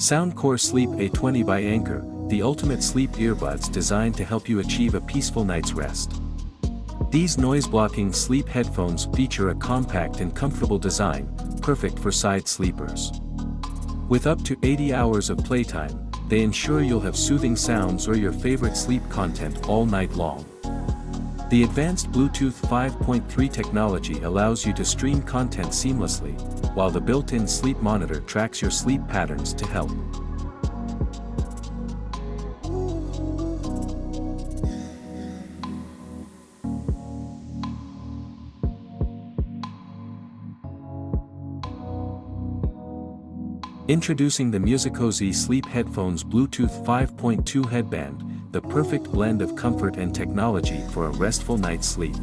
Soundcore Sleep A20 by Anchor, the ultimate sleep earbuds designed to help you achieve a peaceful night's rest. These noise-blocking sleep headphones feature a compact and comfortable design, perfect for side sleepers. With up to 80 hours of playtime, they ensure you'll have soothing sounds or your favorite sleep content all night long. The advanced Bluetooth 5.3 technology allows you to stream content seamlessly, while the built-in sleep monitor tracks your sleep patterns to help. Introducing the Musicozy Sleep Headphones Bluetooth 5.2 Headband, the perfect blend of comfort and technology for a restful night's sleep.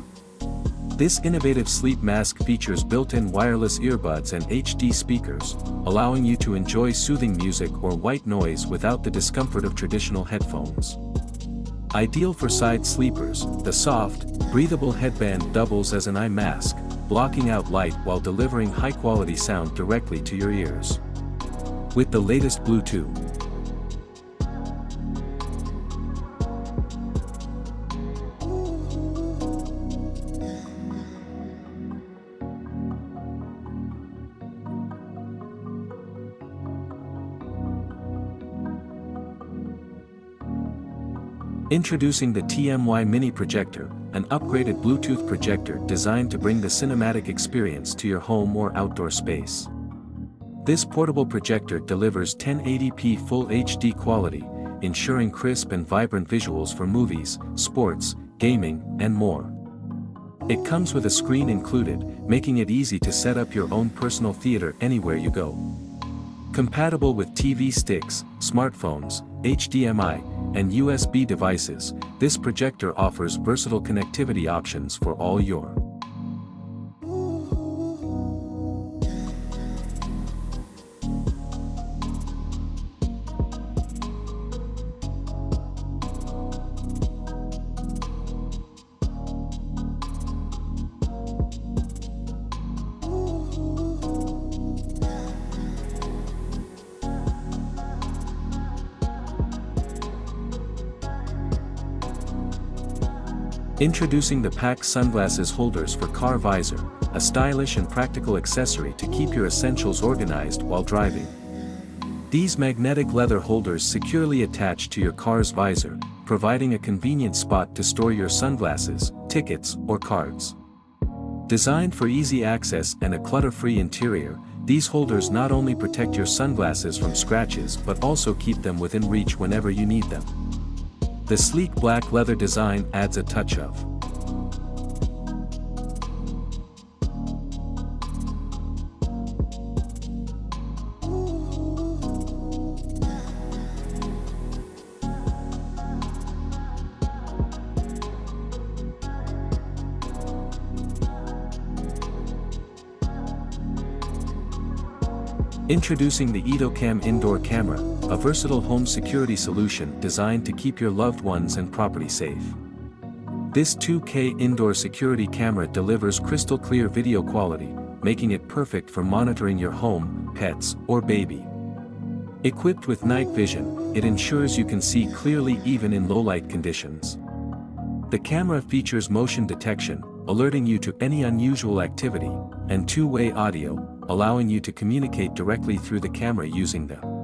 This innovative sleep mask features built-in wireless earbuds and HD speakers, allowing you to enjoy soothing music or white noise without the discomfort of traditional headphones. Ideal for side sleepers, the soft, breathable headband doubles as an eye mask, blocking out light while delivering high-quality sound directly to your ears. With the latest Bluetooth Introducing the TMY Mini Projector, an upgraded Bluetooth projector designed to bring the cinematic experience to your home or outdoor space. This portable projector delivers 1080p Full HD quality, ensuring crisp and vibrant visuals for movies, sports, gaming, and more. It comes with a screen included, making it easy to set up your own personal theater anywhere you go. Compatible with TV sticks, smartphones, HDMI, and USB devices, this projector offers versatile connectivity options for all your Introducing the PAGAIL sunglasses holders for car visor, a stylish and practical accessory to keep your essentials organized while driving. These magnetic leather holders securely attach to your car's visor, providing a convenient spot to store your sunglasses, tickets, or cards. Designed for easy access and a clutter-free interior, these holders not only protect your sunglasses from scratches but also keep them within reach whenever you need them. The sleek black leather design adds a touch of Introducing the EPICKA Indoor Camera, a versatile home security solution designed to keep your loved ones and property safe. This 2K indoor security camera delivers crystal clear video quality, making it perfect for monitoring your home, pets, or baby. Equipped with night vision, it ensures you can see clearly even in low-light conditions. The camera features motion detection, alerting you to any unusual activity, and two-way audio, allowing you to communicate directly through the camera using the